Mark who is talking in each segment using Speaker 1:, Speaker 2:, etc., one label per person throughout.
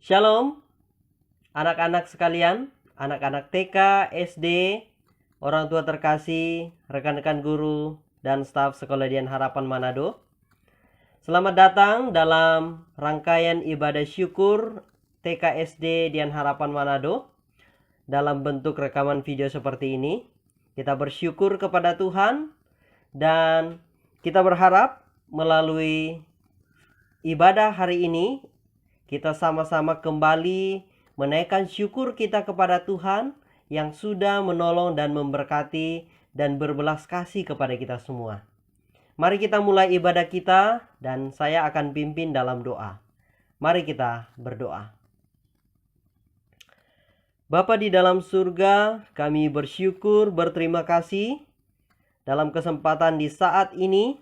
Speaker 1: Shalom, anak-anak sekalian, anak-anak TK, SD, orang tua terkasih, rekan-rekan guru, dan staf Sekolah Dian Harapan Manado. Selamat datang dalam rangkaian ibadah syukur TK SD Dian Harapan Manado dalam bentuk rekaman video seperti ini. Kita bersyukur kepada Tuhan dan kita berharap melalui ibadah hari ini kita sama-sama kembali menaikkan syukur kita kepada Tuhan yang sudah menolong dan memberkati dan berbelas kasih kepada kita semua. Mari kita mulai ibadah kita dan saya akan pimpin dalam doa. Mari kita berdoa. Bapa di dalam surga, kami bersyukur, berterima kasih dalam kesempatan di saat ini.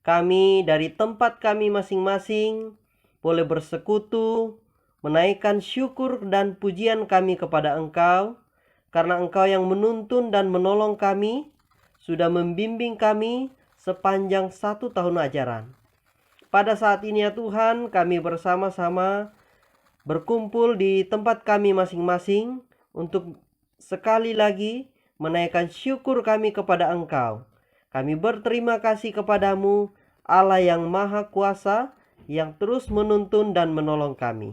Speaker 1: Kami dari tempat kami masing-masing boleh bersekutu, menaikkan syukur dan pujian kami kepada Engkau, karena Engkau yang menuntun dan menolong kami, sudah membimbing kami sepanjang 1 tahun ajaran. Pada saat ini ya Tuhan, kami bersama-sama berkumpul di tempat kami masing-masing untuk sekali lagi menaikkan syukur kami kepada Engkau. Kami berterima kasih kepadamu, Allah yang Maha Kuasa, yang terus menuntun dan menolong kami.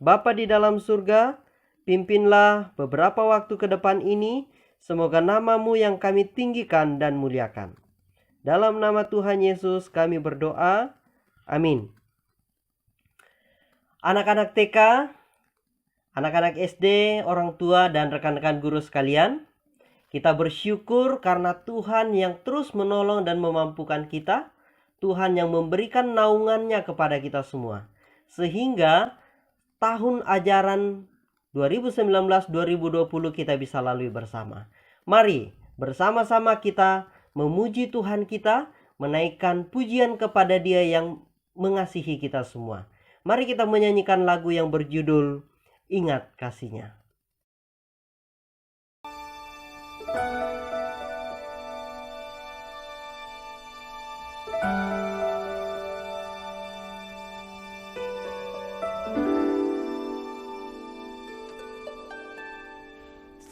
Speaker 1: Bapa di dalam surga, pimpinlah beberapa waktu ke depan ini, semoga nama-Mu yang kami tinggikan dan muliakan. Dalam nama Tuhan Yesus kami berdoa, amin. Anak-anak TK, anak-anak SD, orang tua dan rekan-rekan guru sekalian, kita bersyukur karena Tuhan yang terus menolong dan memampukan kita, Tuhan yang memberikan naungannya kepada kita semua. Sehingga tahun ajaran 2019-2020 kita bisa lalui bersama. Mari bersama-sama kita memuji Tuhan kita, menaikkan pujian kepada Dia yang mengasihi kita semua. Mari kita menyanyikan lagu yang berjudul Ingat Kasih-Nya.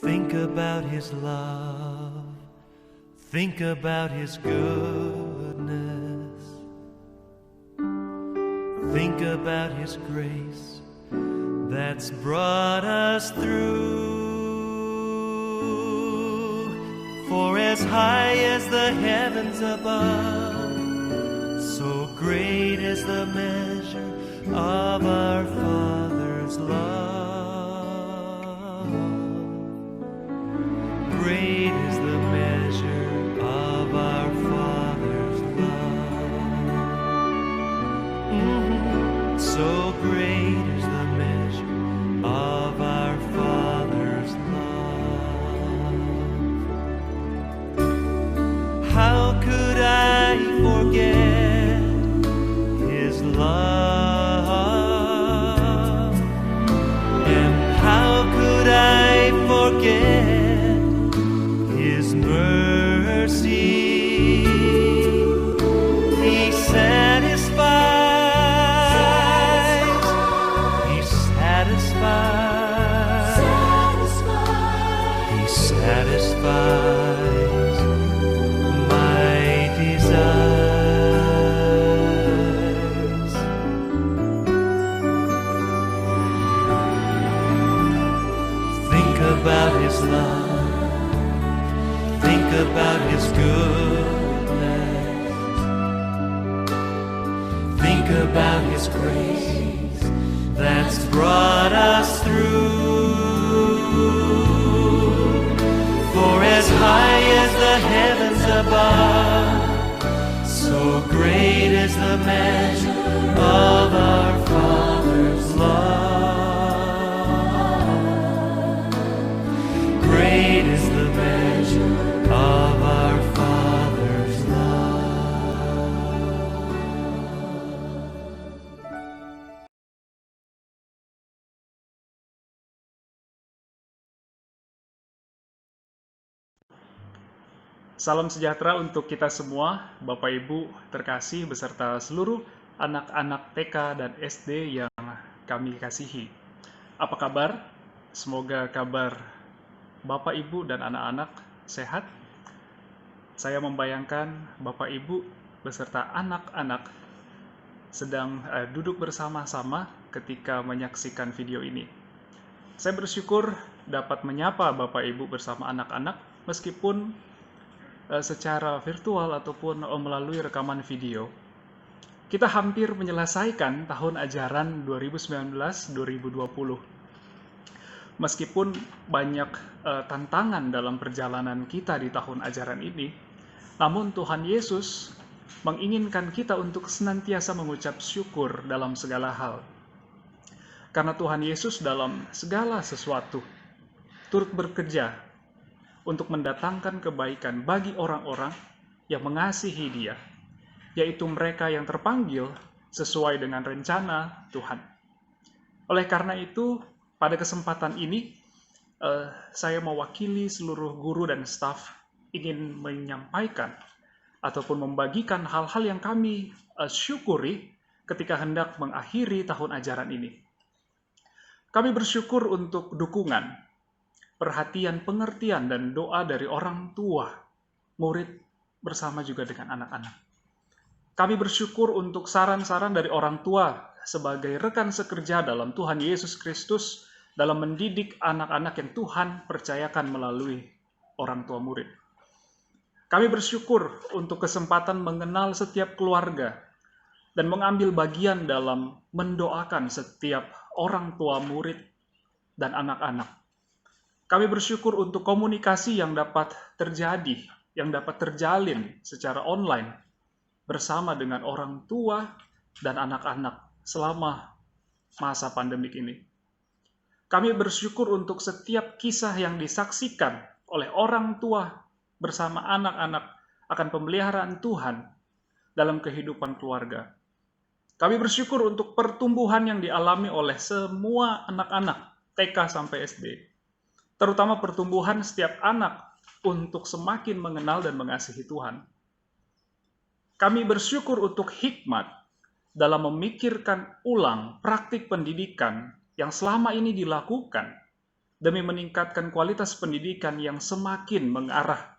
Speaker 2: Think about His love, think about His goodness, think about His grace that's brought us through. For as high as the heavens above, so great is the measure of our Father's love. Great is the measure of our Father's love. So great is the measure of our Father's love. How could I forget His love? And how could I forget His mercy? He satisfies, He satisfies, He satisfies my desires. Think about His love, think about His goodness, think about His grace that's brought us through. For as high as the heavens above, so great is the measure of our Father's love. Great is the measure of our Father's love.
Speaker 3: Salam sejahtera untuk kita semua, Bapak Ibu terkasih beserta seluruh anak-anak TK dan SD yang kami kasihi. Apa kabar? Semoga kabar Bapak, Ibu, dan anak-anak sehat. Saya membayangkan Bapak, Ibu, beserta anak-anak sedang duduk bersama-sama ketika menyaksikan video ini. Saya bersyukur dapat menyapa Bapak Ibu bersama anak-anak meskipun secara virtual ataupun melalui rekaman video. Kita hampir menyelesaikan tahun ajaran 2019-2020. Meskipun banyak tantangan dalam perjalanan kita di tahun ajaran ini, namun Tuhan Yesus menginginkan kita untuk senantiasa mengucap syukur dalam segala hal. Karena Tuhan Yesus dalam segala sesuatu turut bekerja untuk mendatangkan kebaikan bagi orang-orang yang mengasihi Dia, yaitu mereka yang terpanggil sesuai dengan rencana Tuhan. Oleh karena itu, pada kesempatan ini, saya mewakili seluruh guru dan staf ingin menyampaikan ataupun membagikan hal-hal yang kami syukuri ketika hendak mengakhiri tahun ajaran ini. Kami bersyukur untuk dukungan, perhatian, pengertian, dan doa dari orang tua, murid, bersama juga dengan anak-anak. Kami bersyukur untuk saran-saran dari orang tua sebagai rekan sekerja dalam Tuhan Yesus Kristus dalam mendidik anak-anak yang Tuhan percayakan melalui orang tua murid. Kami bersyukur untuk kesempatan mengenal setiap keluarga dan mengambil bagian dalam mendoakan setiap orang tua murid dan anak-anak. Kami bersyukur untuk komunikasi yang dapat terjadi, yang dapat terjalin secara online bersama dengan orang tua dan anak-anak selama masa pandemik ini. Kami bersyukur untuk setiap kisah yang disaksikan oleh orang tua bersama anak-anak akan pemeliharaan Tuhan dalam kehidupan keluarga. Kami bersyukur untuk pertumbuhan yang dialami oleh semua anak-anak TK sampai SD. Terutama pertumbuhan setiap anak untuk semakin mengenal dan mengasihi Tuhan. Kami bersyukur untuk hikmat dalam memikirkan ulang praktik pendidikan yang selama ini dilakukan demi meningkatkan kualitas pendidikan yang semakin mengarah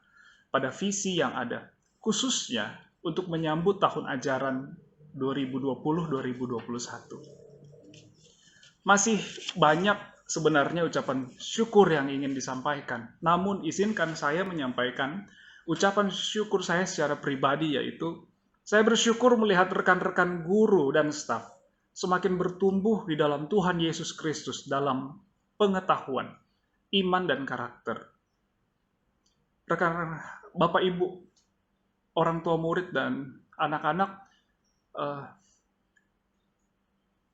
Speaker 3: pada visi yang ada, khususnya untuk menyambut tahun ajaran 2020-2021. Masih banyak sebenarnya ucapan syukur yang ingin disampaikan, namun izinkan saya menyampaikan ucapan syukur saya secara pribadi, yaitu saya bersyukur melihat rekan-rekan guru dan staf semakin bertumbuh di dalam Tuhan Yesus Kristus dalam pengetahuan, iman, dan karakter. Rekan Bapak Ibu, orang tua murid dan anak-anak,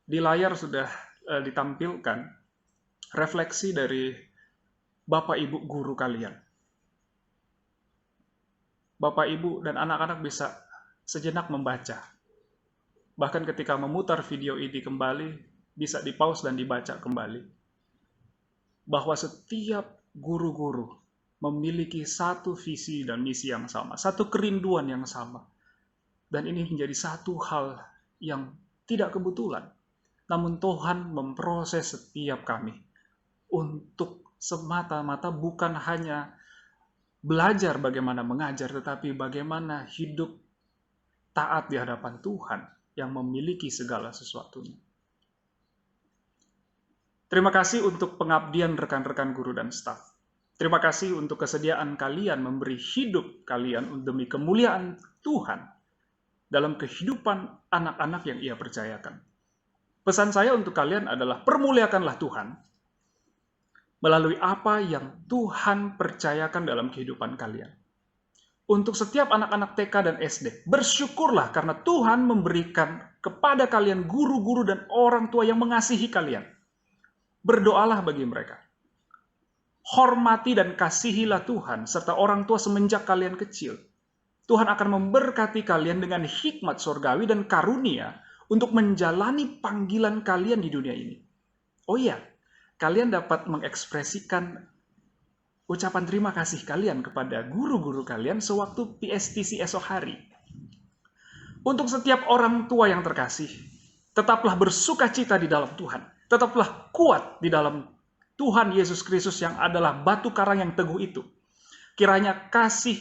Speaker 3: di layar sudah ditampilkan refleksi dari Bapak Ibu guru kalian. Bapak Ibu dan anak-anak bisa sejenak membaca. Bahkan ketika memutar video ini kembali, bisa di-pause dan dibaca kembali. Bahwa setiap guru-guru memiliki satu visi dan misi yang sama, satu kerinduan yang sama. Dan ini menjadi satu hal yang tidak kebetulan. Namun Tuhan memproses setiap kami untuk semata-mata bukan hanya belajar bagaimana mengajar, tetapi bagaimana hidup taat di hadapan Tuhan yang memiliki segala sesuatunya. Terima kasih untuk pengabdian rekan-rekan guru dan staf. Terima kasih untuk kesediaan kalian memberi hidup kalian demi kemuliaan Tuhan dalam kehidupan anak-anak yang Ia percayakan. Pesan saya untuk kalian adalah permuliakanlah Tuhan melalui apa yang Tuhan percayakan dalam kehidupan kalian. Untuk setiap anak-anak TK dan SD, bersyukurlah karena Tuhan memberikan kepada kalian guru-guru dan orang tua yang mengasihi kalian. Berdoalah bagi mereka. Hormati dan kasihilah Tuhan serta orang tua semenjak kalian kecil. Tuhan akan memberkati kalian dengan hikmat surgawi dan karunia untuk menjalani panggilan kalian di dunia ini. Oh iya, kalian dapat mengekspresikan ucapan terima kasih kalian kepada guru-guru kalian sewaktu PSTC esok hari. Untuk setiap orang tua yang terkasih, Tetaplah bersukacita di dalam Tuhan. Tetaplah kuat di dalam Tuhan Yesus Kristus yang adalah batu karang yang teguh itu. Kiranya kasih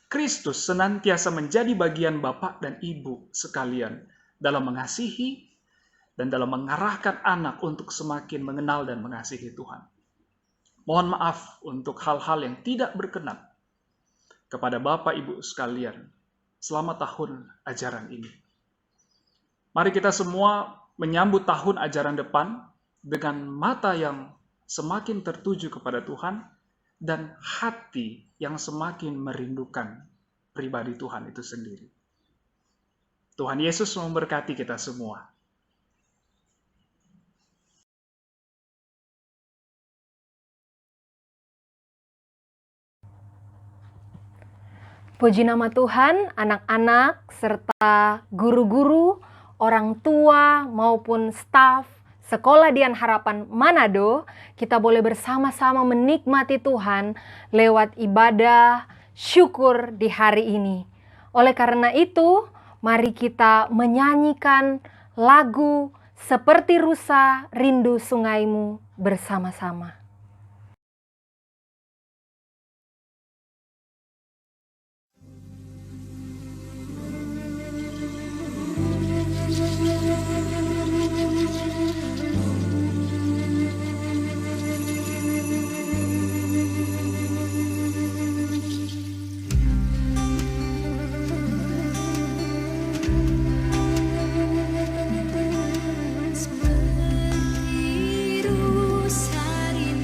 Speaker 3: Kristus senantiasa menjadi bagian Bapak dan Ibu sekalian dalam mengasihi dan dalam mengarahkan anak untuk semakin mengenal dan mengasihi Tuhan. Mohon maaf untuk hal-hal yang tidak berkenan kepada Bapak Ibu sekalian selama tahun ajaran ini. Mari kita semua menyambut tahun ajaran depan dengan mata yang semakin tertuju kepada Tuhan dan hati yang semakin merindukan pribadi Tuhan itu sendiri. Tuhan Yesus memberkati kita semua.
Speaker 4: Puji nama Tuhan, anak-anak, serta guru-guru, orang tua, maupun staf Sekolah Dian Harapan Manado, kita boleh bersama-sama menikmati Tuhan lewat ibadah syukur di hari ini. Oleh karena itu, mari kita menyanyikan lagu Seperti Rusa Rindu Sungaimu bersama-sama.
Speaker 5: Seperti rusa rindu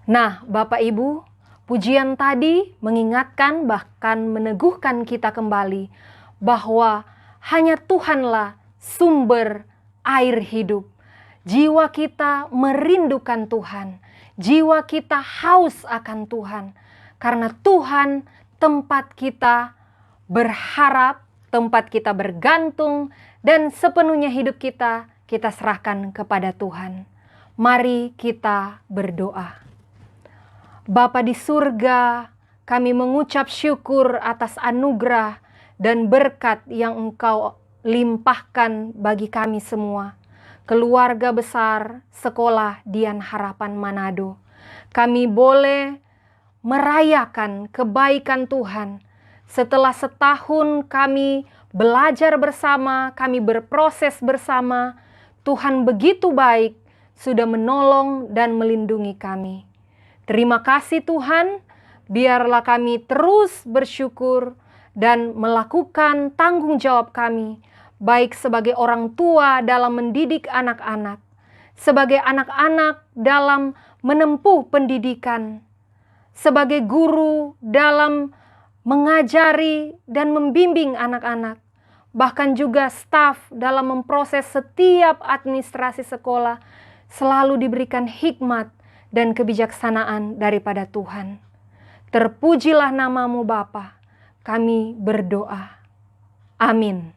Speaker 4: Nah, Bapak Ibu, pujian tadi mengingatkan bahkan meneguhkan kita kembali bahwa hanya Tuhanlah sumber air hidup. Jiwa kita merindukan Tuhan. Jiwa kita haus akan Tuhan. Karena Tuhan tempat kita berharap, tempat kita bergantung, dan sepenuhnya hidup kita serahkan kepada Tuhan. Mari kita berdoa. Bapa di surga, kami mengucap syukur atas anugerah dan berkat yang Engkau limpahkan bagi kami semua. Keluarga besar Sekolah Dian Harapan Manado. Kami boleh merayakan kebaikan Tuhan. Setelah setahun kami belajar bersama, kami berproses bersama, Tuhan begitu baik, sudah menolong dan melindungi kami. Terima kasih Tuhan, biarlah kami terus bersyukur dan melakukan tanggung jawab kami, baik sebagai orang tua dalam mendidik anak-anak, sebagai anak-anak dalam menempuh pendidikan, sebagai guru dalam mengajari dan membimbing anak-anak, bahkan juga staf dalam memproses setiap administrasi sekolah, selalu diberikan hikmat dan kebijaksanaan daripada Tuhan. Terpujilah namamu Bapa, kami berdoa. Amin.